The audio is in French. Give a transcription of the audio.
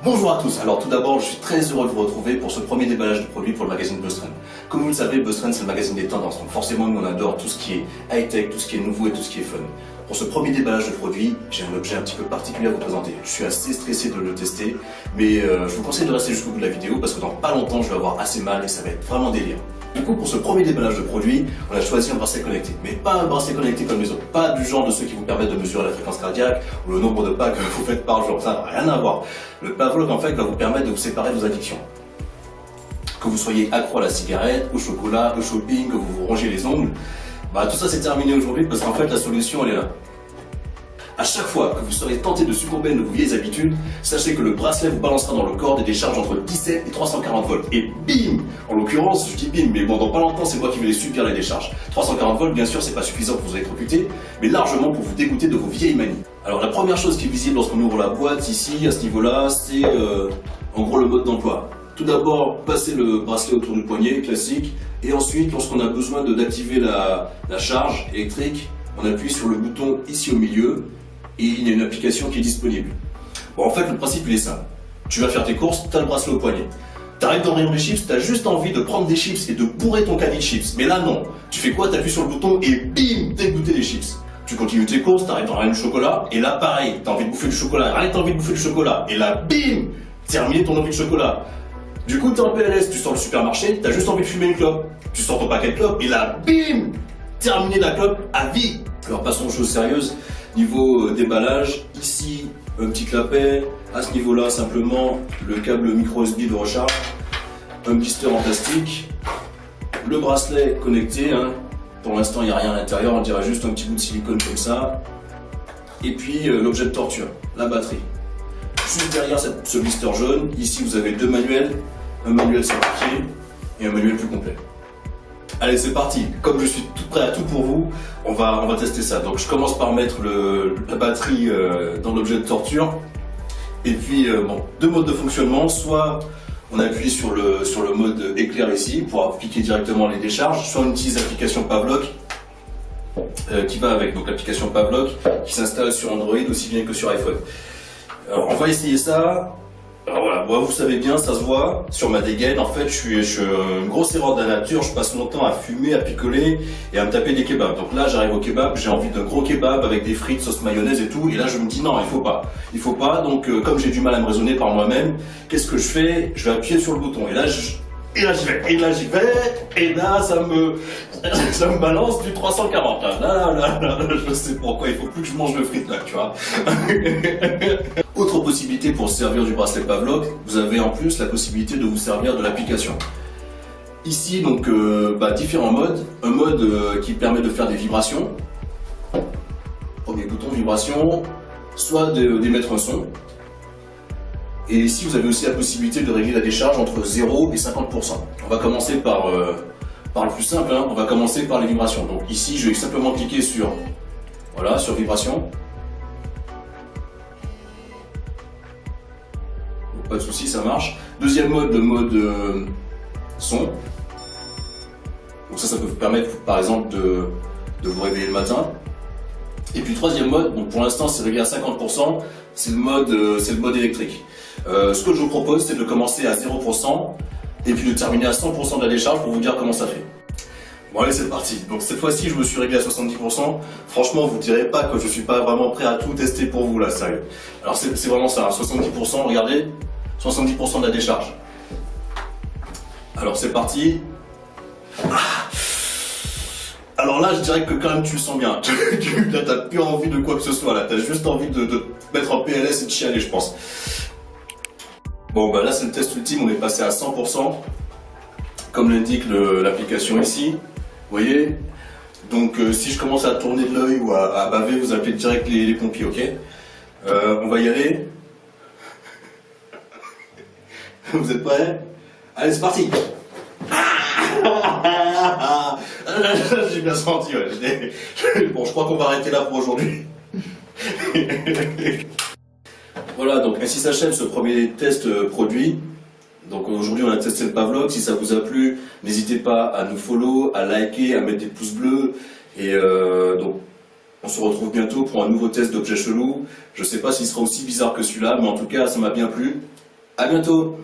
Bonjour à tous, alors tout d'abord je suis très heureux de vous retrouver pour ce premier déballage de produits pour le magazine BuzzTrend. Comme vous le savez, BuzzTrend c'est le magazine des tendances, donc forcément nous on adore tout ce qui est high-tech, tout ce qui est nouveau et tout ce qui est fun. Pour ce premier déballage de produits, j'ai un objet un petit peu particulier à vous présenter. Je suis assez stressé de le tester, mais je vous conseille de rester jusqu'au bout de la vidéo parce que dans pas longtemps je vais avoir assez mal et ça va être vraiment délire. Du coup, pour ce premier déballage de produits, on a choisi un bracelet connecté. Mais pas un bracelet connecté comme les autres. Pas du genre de ceux qui vous permettent de mesurer la fréquence cardiaque ou le nombre de pas que vous faites par jour. Ça n'a rien à voir. Le Pavlok, en fait, va vous permettre de vous séparer de vos addictions. Que vous soyez accro à la cigarette, au chocolat, au shopping, que vous vous rongez les ongles, tout ça c'est terminé aujourd'hui parce qu'en fait, la solution, elle est là. À chaque fois que vous serez tenté de succomber à de vos vieilles habitudes, sachez que le bracelet vous balancera dans le corps des décharges entre 17 et 340 volts. Et bim! En l'occurrence, je dis bim, mais bon, dans pas longtemps, c'est moi qui vais les subir les décharges. 340 volts, bien sûr, c'est pas suffisant pour vous électrocuter, mais largement pour vous dégoûter de vos vieilles manies. Alors, la première chose qui est visible lorsqu'on ouvre la boîte, ici, à ce niveau-là, c'est en gros le mode d'emploi. Tout d'abord, passer le bracelet autour du poignet, classique, et ensuite, lorsqu'on a besoin d'activer la charge électrique, on appuie sur le bouton ici au milieu, et il y a une application qui est disponible. Bon, en fait, le principe, il est simple. Tu vas faire tes courses, tu as le bracelet au poignet. Tu arrêtes d'en rire des chips, tu as juste envie de prendre des chips et de bourrer ton caddie de chips. Mais là, non. Tu fais quoi? Tu appuies sur le bouton et bim, t'es goûté des chips. Tu continues tes courses, tu arrêtes d'en rire du chocolat, et là, pareil, tu as envie de bouffer du chocolat, arrête, t'as envie de bouffer du chocolat, et là, bim, terminé ton envie de chocolat. Du coup, tu es en PLS, tu sors le supermarché, tu as juste envie de fumer une clope. Tu sors ton paquet de clopes, et là, bim, terminé la clope à vie. Alors, passons aux choses sérieuses. Niveau déballage, ici un petit clapet, à ce niveau-là simplement le câble micro USB de recharge, un blister en plastique, le bracelet connecté, pour l'instant il n'y a rien à l'intérieur, on dirait juste un petit bout de silicone comme ça, et puis l'objet de torture, la batterie. Juste derrière ce blister jaune, ici vous avez deux manuels, un manuel simplifié et un manuel plus complet. Allez, c'est parti. Comme je suis tout prêt à tout pour vous, on va tester ça. Donc je commence par mettre la batterie dans l'objet de torture. Et puis, deux modes de fonctionnement. Soit on appuie sur le mode éclair ici pour appliquer directement les décharges. Soit on utilise l'application Pavlok qui va avec. Donc l'application Pavlok qui s'installe sur Android aussi bien que sur iPhone. Alors, on va essayer ça. Alors voilà, moi, vous savez bien, ça se voit sur ma dégaine. En fait, je suis une grosse erreur de la nature. Je passe mon temps à fumer, à picoler et à me taper des kebabs. Donc là, j'arrive au kebab, j'ai envie d'un gros kebab avec des frites, sauce mayonnaise et tout. Et là, je me dis non, il faut pas. Il faut pas. Donc, comme j'ai du mal à me raisonner par moi-même, qu'est-ce que je fais? Je vais appuyer sur le bouton. Et là, j'y vais. Et là, ça me balance du 340. Là, je sais pourquoi. Il faut plus que je mange de frites là, tu vois. Autre possibilité pour se servir du bracelet Pavlok, vous avez en plus la possibilité de vous servir de l'application. Ici, donc, différents modes. Un mode qui permet de faire des vibrations. Premier bouton, vibration. Soit d'émettre un son. Et ici, vous avez aussi la possibilité de régler la décharge entre 0 et 50%. On va commencer par le plus simple, on va commencer par les vibrations. Donc ici, je vais simplement cliquer sur vibration. Donc, pas de souci, ça marche. Deuxième mode, le mode son. Donc ça peut vous permettre, par exemple, de vous réveiller le matin. Et puis troisième mode, donc pour l'instant c'est réglé à 50%, c'est le mode électrique. Ce que je vous propose, c'est de commencer à 0% et puis de terminer à 100% de la décharge pour vous dire comment ça fait. Bon allez, c'est parti. Donc cette fois-ci, je me suis réglé à 70%. Franchement, vous ne direz pas que je suis pas vraiment prêt à tout tester pour vous là, sérieux. Alors c'est vraiment ça, 70%, regardez, 70% de la décharge. Alors c'est parti. Alors là, je dirais que quand même tu le sens bien. Là, t'as plus envie de quoi que ce soit. Là, t'as juste envie de te mettre en PLS et de chialer, je pense. Bon, là, c'est le test ultime. On est passé à 100%. Comme l'indique l'application ici. Vous voyez? Donc, si je commence à tourner de l'œil ou à baver, vous appelez direct les pompiers, ok? On va y aller. Vous êtes prêts? Allez, c'est parti! J'ai bien senti, ouais. Bon, je crois qu'on va arrêter là pour aujourd'hui. Voilà, donc ainsi s'achève ce premier test produit. Donc aujourd'hui on a testé le Pavlok. Si ça vous a plu, n'hésitez pas à nous follow, à liker, à mettre des pouces bleus. Et donc on se retrouve bientôt pour un nouveau test d'objets chelous. Je sais pas s'il sera aussi bizarre que celui-là, mais en tout cas ça m'a bien plu. À bientôt.